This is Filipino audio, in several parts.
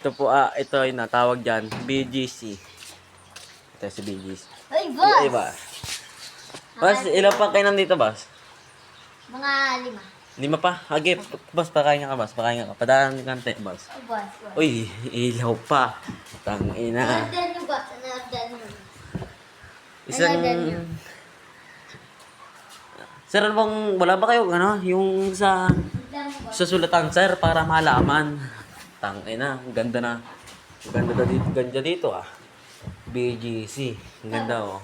Ito po, ito ay natawag dyan, BGC. Ito si BGC. Uy, boss! Ay, ba? Boss, ilan pa kayo nandito, boss? Mga 5. 5 pa? Hagi, boss, pakain ka, boss. Pakain ka. Padaan ng kante, boss. Oh, boss. Uy, ilaw pa. Tangina. Order nyo, boss. Ano order nyo? Isang... Ano order nyo? Sir, ano bang, wala ba kayo, ano, yung sa... Order mo, boss. Sa sulatan, sir, para malaman. Tangina, ang ganda na. Ang ganda na dito, ganda dito, ah. BGC. Ang ganda, oh.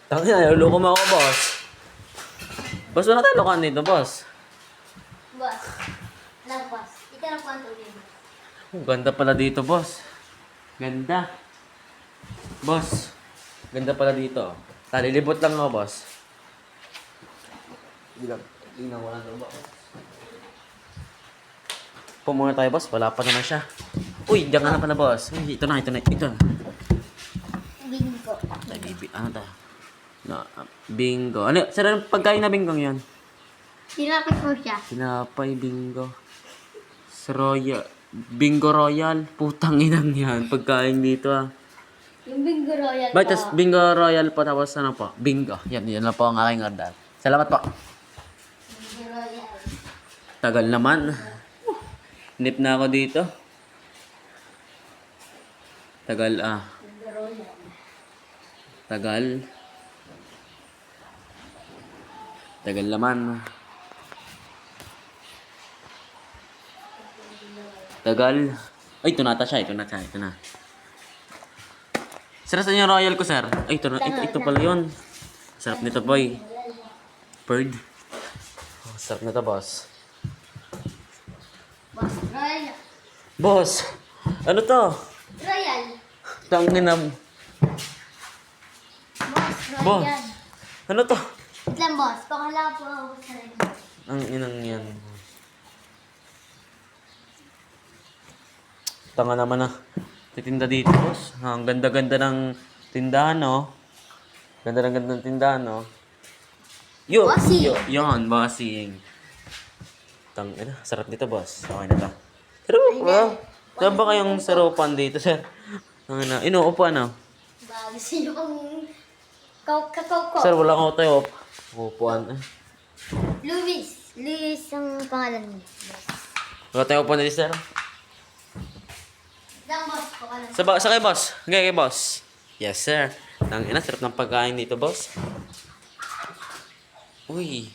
Tangina, naluloko mo ako, boss. Boss, wala tayo lokan dito, boss. Boss. Lang, boss. Ikaw na po ang tubig. Ang ganda pala dito, boss. Ganda. Boss, ganda pala dito. Talilibot lang ako, boss. Hindi lang wala na ba? Muna tayo, boss. Wala pa naman siya. Uy, diyan ka na pala, boss. Uy, ito na. Bingo. Ay, bibi. Ano ta? No, bingo. Ano? Sir, anong pagkain na bingo yan? Tinapit mo siya. Tinapay, bingo. Royal. Bingo Royal. Putang inang yan. Pagkain dito, ah. Yung bingo royal Ba't po. tas bingo royal po tapos ano po? Bingo. Yan na po ang aking order. Salamat po. Bingo royal. Tagal naman. Nip na ako dito. Tagal Bingo royal. Tagal. Tagal naman. Tagal. Ay, ito na siya. Ito na. Sir, saan yung royal ko, sir? Ay, ito pala yun. Sarap nito, boy. Bird. Oh, sarap nito, boss. Boss, royal. Boss! Ano to? Royal. Tangin na. Boss, Boss! royal. Ano to? Wait lang, boss. Pakala po ako sa rin. Ang inang yan. Tanga naman na. Titinda dito, boss. Ang ganda-ganda ng tindahan, no? Ganda ng tindahan, no? Yun! Bossing. Yun, bossing. Tangina, sarap dito, boss. Okay na to. Pero, saan ba kayong sarupan dito, sir? Tangina, inuupo, ano? Bago sino pang kakao ko. Sir, wala akong tayo. Upuan. Luis. Luis ang pangalan niya. Boss. Wala tayo upuan dito, sir. Lang, boss. Pakala. Sa kay boss. Okay, kay boss. Yes, sir. Tangina, sarap ng pagkain dito, boss. Uy.